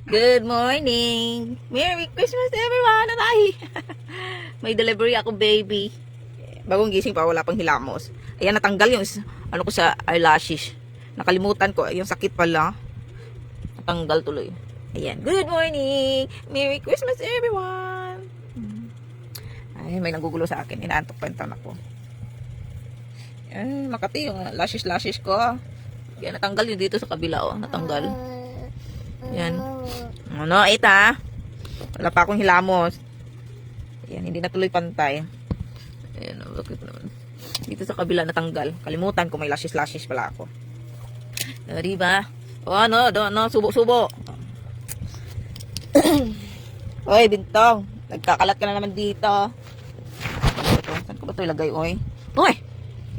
Good morning! Merry Christmas everyone! Aray! May delivery ako, baby. Bagong gising pa, wala pang hilamos. Ayan, natanggal yung ano ko sa eyelashes. Nakalimutan ko, yung sakit pala. Natanggal tuloy. Ayan, good morning! Merry Christmas everyone! Ay, may nagugulo sa akin. Inaantok pa yung tanak ko. Ay, Makati yung lashes ko. Yan, natanggal yun dito sa kabila, oh. Natanggal. Yan. Ano, ita. Wala pa akong hilamos. Yan, hindi na tuloy pantay. Ayan, bakit naman. Dito sa kabila natanggal. Kalimutan ko may lashes pala ako. Diba? O, ano, subo. Oy, Bintong. Nagkakalat ka na naman dito. Ito, saan ko ba ito ilagay, oy? Oy!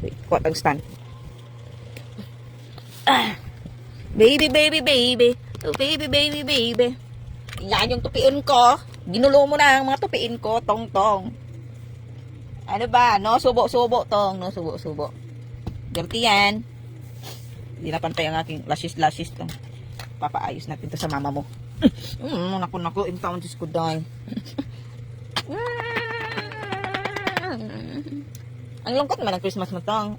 Wait, kuha tag stand. Baby. Oh, baby. Yan yung tupiin ko. Ginulo mo na ang mga tupiin ko, tong. Ano ba? No, subo, tong. No, subo. Dirty yan. Hindi na pantay ang aking lashes to. Papaayos natin to sa mama mo. Naku, in town, Diyos ko, dahil. Ang lungkot naman ang Christmas mo, tong.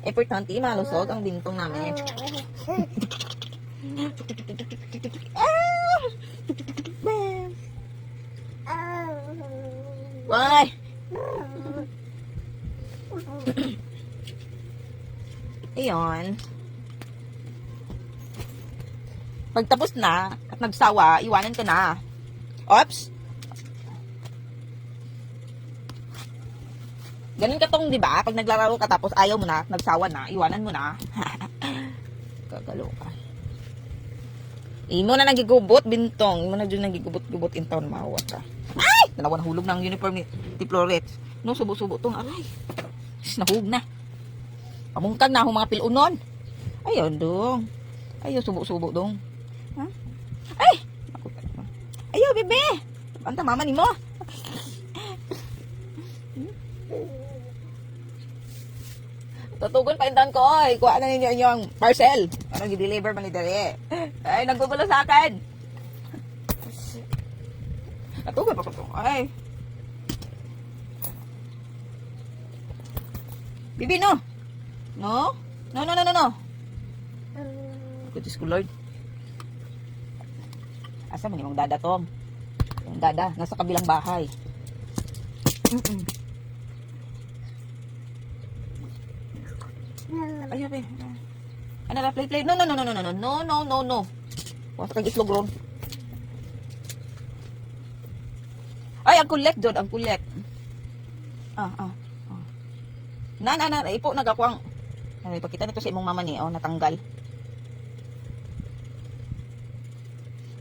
Importante, malusog ang bintong namin. Why? Ayan. Pagtapos na at nagsawa, iwanan ka na. Oops. Ganun ka tong, di ba? Pag naglalaro ka tapos ayaw mo na, nagsawa na, iwanan mo na. Kagalo ka. Imo na nagigubot, Bintong. Imo na dyan nagigubot-gubot in town, maawa ka. Ay! Dalawa nahulog ng uniform ni Florets. No, subo-subo tong. Aray. Nahug na. Pamungkag na akong mga pilunon. Ayaw, dong. Ayaw, subo-subo, dong. Ha? Ay! Ayaw, bebe. Anta, mama ni mo. Tutugon pa yung ko, oy. Kuha na ninyo yung parcel. Ano, i-deliver man ni Dere. Ay, naggugulo sa akin. Natugon pa ko ito. Ay. Bibi, no. No. Kutis ko, Lord. Asa mo ni mong dada, Tom? Yung dada, nasa kabilang bahay. Ay, be. Ano na, play. No. Wasa kang islog ron. Ay, ang kulek, Jod, ang kulek. Na, ipo, nagakwang. Ay, pakita nito sa imong mama ni, oh, natanggal.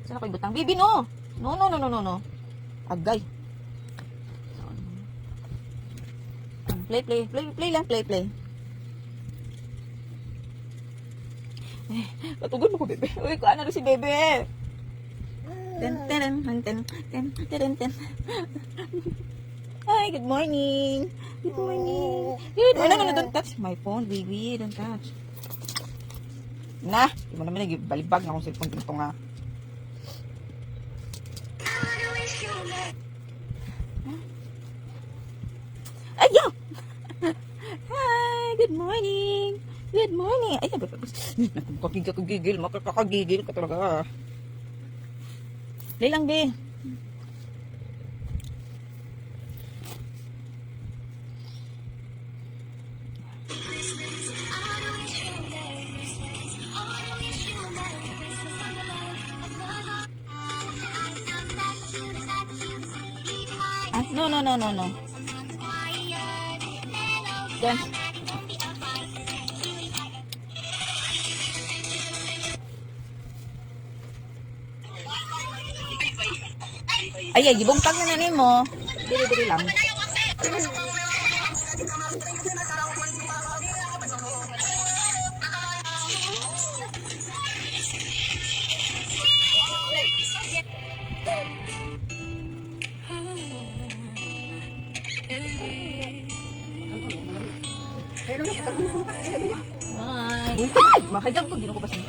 Saan ako ibutang? Bibi, no. No. Agay. Play. Katugon mo ko, bebe. Uy, ano rin si bebe? Ten. Hi, good morning. Good morning. No, don't touch my phone, baby. Don't touch. Na, di mo naman nag-balibag na akong cellphone dito nga. Ayaw! Hi, good morning. Good morning. Ay, makakagigil ka talaga. Dali lang, be. No. Yan. Ay, gibungtag na nanin mo. Dili lang. Ay, makajag ko, di na ko pasin.